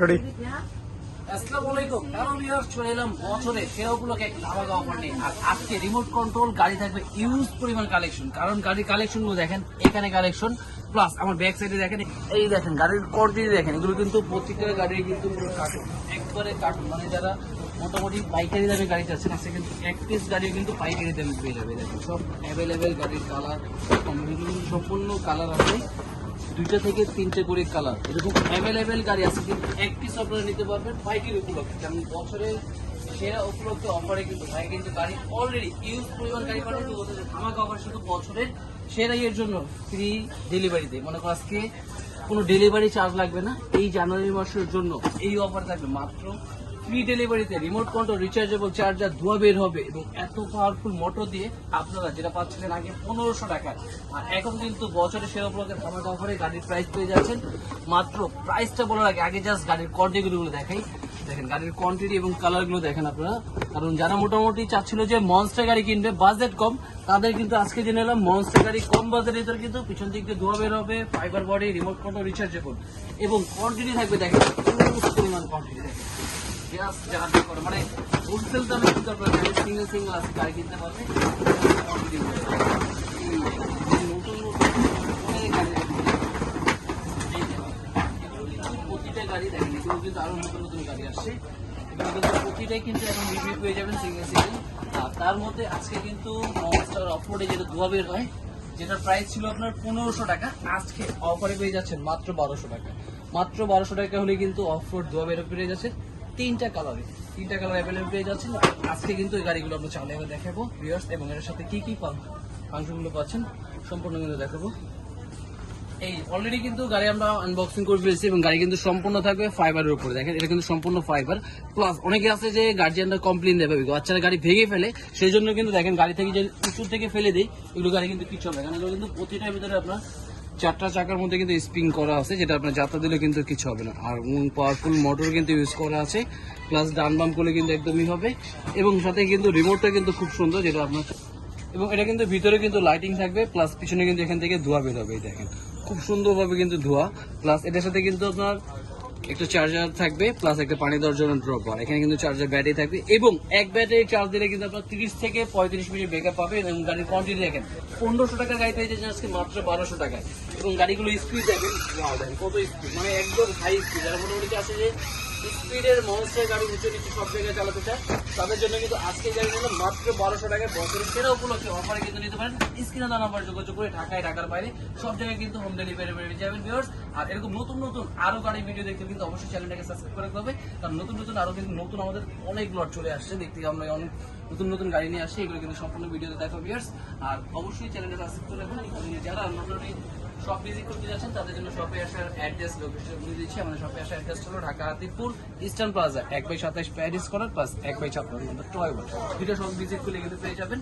Ready. আসসালামু আলাইকুম। কারণ ভিউয়ার্স চলে এলাম বছরে সেরা উপলক্ষে একটা ধামাকা অফার নিয়ে। আর আজকে রিমোট কন্ট্রোল গাড়ি থাকবে ইউজ পরিমাণ কালেকশন। কারণ গাড়ির কালেকশন গুলো দেখেন, এখানে কালেকশন প্লাস আমার ব্যাক সাইডে দেখেন, এই দেখেন গাড়ির কোয়ান্টিটি দেখেন, এগুলো কিন্তু প্রত্যেকটা গাড়ির কিন্তু পুরো কার্টুন, একবারে কার্টুন। মানে যারা মোটামুটি পাইকারি দামে গাড়ি চাচ্ছেন আজকে কিন্তু এক পিস গাড়িও কিন্তু পাইকারি দামে পেয়ে যাবে। দেখেন সব অ্যাভেলেবেল গাড়ির কালার সম্পূর্ণ কালার আছে, 2টা থেকে 3টে করে কালার এরকম অ্যাভেলেবেল গাড়ি আছে, কিন্তু এক পিস আপনারা নিতে পারবেন পাইকারি উপলক্ষে। কারণ বছরের সেরা উপলক্ষে অফারে কিন্তু ভাই কিন্তু গাড়ি অলরেডি ইউজ পরিমাণ গাড়ি পাঠানো ধামাকা অফার শুধু বছরের সেরা এর জন্য ফ্রি ডেলিভারিতে। মনে করো আজকে কোনো ডেলিভারি চার্জ লাগবে না, এই জানুয়ারি মাসের জন্য এই অফার থাকবে মাত্র ফ্রি ডেলিভারিতে। রিমোট কন্ট্রোল রিচার্জেবল চার্জার ধোয়া বের হবে এবং এত পাওয়ারফুল মোটর দিয়ে আপনারা যেটা পাচ্ছিলেন আগে 1500 টাকায়, আর এখন কিন্তু বছরের সেরা উপলক্ষে ধামাকা অফারে গাড়ির প্রাইস পেয়ে যাচ্ছেন মাত্র। প্রাইসটা বলার আগে জাস্ট গাড়ির কোয়ান্টিটিগুলো দেখাই। দেখেন গাড়ির কোয়ান্টিটি এবং কালারগুলো দেখেন আপনারা। কারণ যারা মোটামুটি চাচ্ছিল যে মনস্টার গাড়ি কিনবে বাজেট কম, তাদের কিন্তু আজকে জেনে এলাম মনস্টার গাড়ি কম বাজেটের ভিতরে কিন্তু পিছন দিক দিয়ে ধোয়া বের হবে, fibre body, remote control rechargeable এবং কোয়ান্টিটি থাকবে। দেখেন পরিমাণ কোয়ান্টিটি দেখেন, মানে হোলসেল দামে কিন্তু আপনারা সিঙ্গেল সিঙ্গেল আছে গাড়ি কিনতে পারবে। নতুন অনেক গাড়ি প্রতিটা গাড়ি দেখেন, এগুলো কিন্তু আরো নতুন নতুন গাড়ি আসছে, এগুলো কিন্তু প্রতিটাই কিন্তু এখন রিভিউ পেয়ে যাবেন সিঙ্গেল সিঙ্গেল। আর তার মধ্যে আজকে কিন্তু মনস্টার অফরোডে যেটা ধোয়া বের হয়, যেটার প্রাইস ছিল আপনার 1500 টাকা, আজকে অফারে পেয়ে যাচ্ছেন মাত্র 1200 টাকা। মাত্র 1200 টাকা হলে কিন্তু অফরোড ধোয়া বের পেয়ে যাচ্ছে 3টা কালার অ্যাভেলেবল পেয়ে যাচ্ছেন। আজকে কিন্তু এই গাড়িগুলো আমরা চালে দেখাবো ভিউয়ার্স, এবং এর সাথে কি কি ফাংশনগুলো পাচ্ছেন সম্পূর্ণ কিন্তু দেখাবো। এই অলরেডি কিন্তু গাড়ি আমরা আনবক্সিং করে ফেলেছি এবং গাড়ি কিন্তু সম্পূর্ণ থাকবে ফাইবারের উপরে। দেখেন এটা কিন্তু সম্পূর্ণ ফাইবার প্লাস। অনেকে আছে যে গার্জিয়ানরা কমপ্লেন দেবে বাচ্চারা গাড়ি ভেঙে ফেলে, সেই জন্য কিন্তু দেখেন গাড়ি থেকে যে উঁচুর থেকে ফেলে দেয় এগুলো গাড়ি কিন্তু কিছু হবে না। এগুলো কিন্তু প্রতিটার ভিতরে আপনার 4টা চাকার মধ্যে কিন্তু স্প্রিং করা আছে, যেটা আপনার যাত্রা দিলে কিন্তু কিছু হবে না। আর পাওয়ারফুল মোটর কিন্তু ইউজ করা আছে, প্লাস ডান বাম করলে কিন্তু একদমই হবে। এবং সাথে কিন্তু রিমোটটা কিন্তু খুব সুন্দর, যেটা আপনার, এবং এটা কিন্তু ভিতরে কিন্তু লাইটিং থাকবে, প্লাস পিছনে কিন্তু এখান থেকে ধোয়া বের হবে। দেখেন খুব সুন্দরভাবে কিন্তু ধোয়া, প্লাস এটার সাথে কিন্তু আপনার একটা চার্জার থাকবে, প্লাস একটা পানি দেওয়ার জন্য ড্রপার। এখানে কিন্তু চার্জার ব্যাটারি থাকবে এবং এক ব্যাটারি চার্জ দিলে কিন্তু আপনার 30 থেকে 35 মিনিট ব্যাকআপ পাবে। এবং গাড়ির কোয়ান্টিটি দেখেন, 1500 টাকার গাড়ি পেয়ে যাচ্ছেন আজকে মাত্র 1200 টাকায়। এবং গাড়িগুলো স্পিড দেখেন, কত স্পিড, মানে একদম হাই স্পিড। যারা মোটামুটি আছে যে স্পিডের মনস্টার গাড়ি উঁচু নিচু সব জায়গায় চালাতে চায়, তাদের জন্য কিন্তু আজকে গাড়ি নিল মাত্র 1200 টাকায়। বছরের সেরা উপলক্ষে অফারে কিন্তু নিতে পারেন। স্ক্রিনে দেওয়া নাম্বার যোগাযোগ করে ঢাকায়, ঢাকার বাইরে সব জায়গায় কিন্তু হোম ডেলিভারি পেয়ে যাবেন ভিউয়ার্স। আর এরকম নতুন নতুন আরো গাড়ি ভিডিও দেখতে কিন্তু অবশ্যই চ্যানেলটাকে সাবস্ক্রাইব করে রাখতে হবে, কারণ নতুন নতুন আরো কিন্তু নতুন আমাদের অনেক লট চলে আসছে। দেখতে আমরা অনেক নতুন নতুন গাড়ি নিয়ে আসছি, এগুলো কিন্তু সম্পূর্ণ ভিডিওতে দেখো ভিউয়ার্স। আর অবশ্যই চ্যানেলটা সাবস্ক্রাইব করে রাখুন। যারা মোটামুটি শপ ভিজিট করতে যাচ্ছেন তাদের জন্য শপে আসার অ্যাড্রেস লোকেশন বলে দিচ্ছি। আমাদের শপে আসার অ্যাড্রেস হলো Dhaka Hatipur eastern plaza 1/27 Paris corner plus 1/56 নম্বর টয় ওয়ার্ল্ড। দুটো শপ ভিজিট করলে কিন্তু পেয়ে যাবেন।